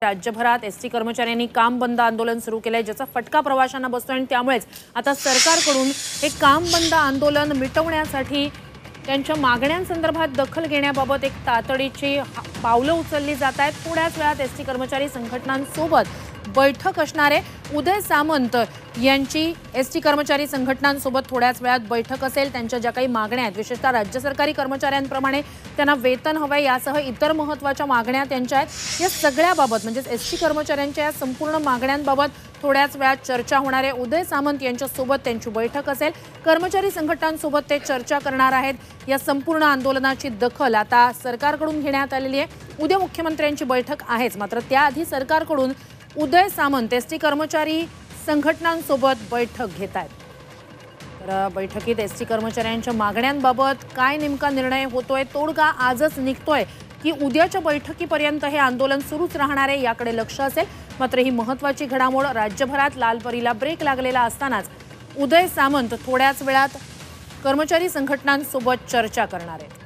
राज्यभरात एसटी कर्मचाऱ्यांनी काम बंद आंदोलन सुरू केलंय, ज्याचा फटका प्रवाशांना बसतोय आणि त्यामुळेच आता सरकारकडून हे काम बंद आंदोलन मिटवण्यासाठी त्यांच्या मागण्यांसंदर्भात दखल घेण्याबाबत एक तातडीची पावलं उचलली जात आहेत। थोड्याच वेळात एसटी कर्मचारी संघटनांसोबत बैठक असणार आहे। उदय सामंत यांची एसटी कर्मचारी संघटनांसोबत थोड्याच वेळात बैठक असेल। त्यांच्या ज्या काही मागण्या आहेत, विशेषतः राज्य सरकारी कर्मचाऱ्यांप्रमाणे त्यांना वेतन हवंय यासह इतर महत्त्वाच्या मागण्या त्यांच्या आहेत। या सगळ्याबाबत म्हणजे एसटी कर्मचाऱ्यांच्या या संपूर्ण मागण्यांबाबत थोड्याच वेळात चर्चा होणार आहे। उदय सामंत यांच्यासोबत त्यांची बैठक असेल। कर्मचारी संघटनांसोबत ते चर्चा करणार आहेत। या संपूर्ण आंदोलनाची दखल आता सरकारकडून घेण्यात आलेली आहे। उद्या मुख्यमंत्र्यांची बैठक आहेच, मात्र त्याआधी सरकारकडून उदय सामंत एसटी कर्मचारी संघटनांसोबत बैठक घेत आहेत। तर बैठकीत एसटी कर्मचाऱ्यांच्या मागण्यांबाबत काय नेमका निर्णय होतोय, तोडगा आजच निघतोय की उद्याच्या बैठकीपर्यंत हे आंदोलन सुरूच राहणार आहे, याकडे लक्ष असेल। मात्र ही महत्त्वाची घडामोड राज्यभरात लालपरीला ब्रेक लागलेला असतानाच उदय सामंत थोड्याच वेळात कर्मचारी संघटनांसोबत चर्चा करणार आहेत।